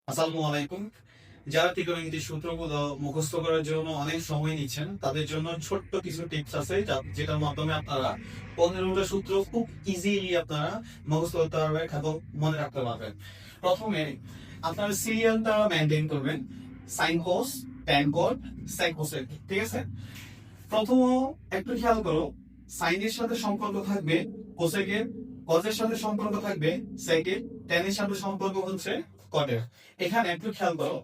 আসসালামু আলাইকুম। যারা ত্রিকোণমিতির সূত্রগুলো মুখস্থ করার জন্য অনেক সময় নিচ্ছেন, তাদের জন্য ছোট্ট কিছু টিপস আছে যেটার মাধ্যমে আপনারা 15টা সূত্র খুব ইজিলি আপনারা মুখস্থ করতে পারবেন এবং মনে রাখতে পারবেন। প্রথমে আপনারা সিরিয়ালটা মেনটেন করবেন, sine cos, tan cos, sec cosec, ঠিক আছে? প্রথম একটু খেয়াল করো, সাইনের সাথে সম্পর্ক থাকবে কোসেকের, কজের সাথে সম্পর্ক থাকবে সেকের, ট্যানের সাথে সম্পর্ক হচ্ছে কটের। এখানে একটু খেয়াল করো,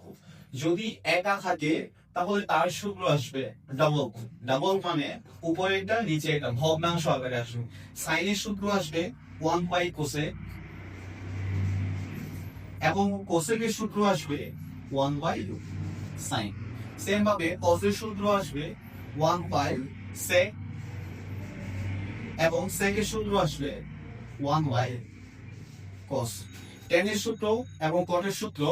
যদি একা থাকে তাহলে তার সূত্র আসবে ডাবল। ডাবল মানে উপরেরটা নিচে এটা ভগ্নাংশ আকারে আসবে। সাইনের সূত্র আসবে 1 বাই কোসেক এবং কোসেকের সূত্র আসবে 1 বাই সাইন। সেম ভাবে কজের সূত্র আসবে 1 বাই সেক এবং সেকের সূত্র আসবে 1 বাই কস। টেনের সূত্র এবং কটের সূত্র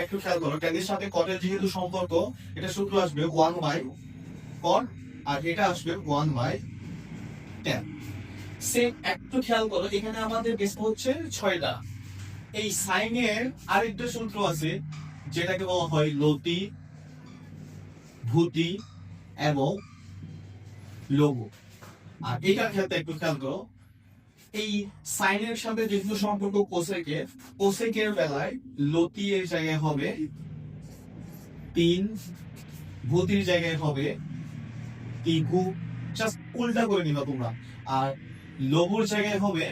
একটু খেয়াল করো, টেনের সাথে কটের যেহেতু সম্পর্ক, এটা সূত্র আসবে 1 বাই কট আর এটা আসবে 1 বাই টেন। সেম একটু খেয়াল করো, এখানে আমাদের বেস হচ্ছে 6টা। এই সাইনের আরেকটা সূত্র আছে যেটাকে বলা হয় লতি, ভূতি এবং লঘু। আর এটার ক্ষেত্রে একটু খেয়াল করো, এই সাইনের সাথে যেহেতু সম্পর্ক কোসেকের, কোসেকের বেলায় লতি এর জায়গায় হবে 3, ভূতির জায়গায় হবে 3, জাস্ট উল্টা করে নিবা তোমরা, আর লঘুর জায়গায় হবে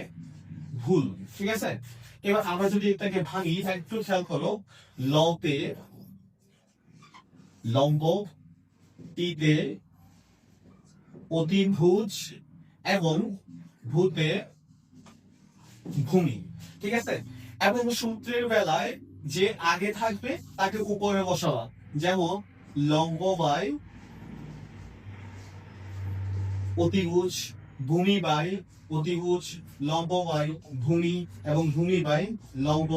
ভুল, ঠিক আছে? এবার আমরা যদি এটাকে ভাঙি, একটু খেয়াল করো, লতে লম্ব, টিতে অতিভুজ এবং ভূতে ভূমি, ঠিক আছে? এবং সূত্রের বেলায় যে আগে থাকবে তাকে উপরে বসাবা, যেমন লম্ব বাই অতিভুজ, ভূমি বাই অতিভুজ, লম্ব বাই ভূমি এবং ভূমি বাই লম্ব,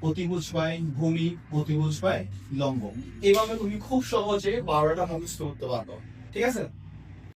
অতিভুজ বাই ভূমি, অতিভুজ বাই লম্ব। এভাবে তুমি খুব সহজে 12টা মুখস্থ করতে পারবে, ঠিক আছে?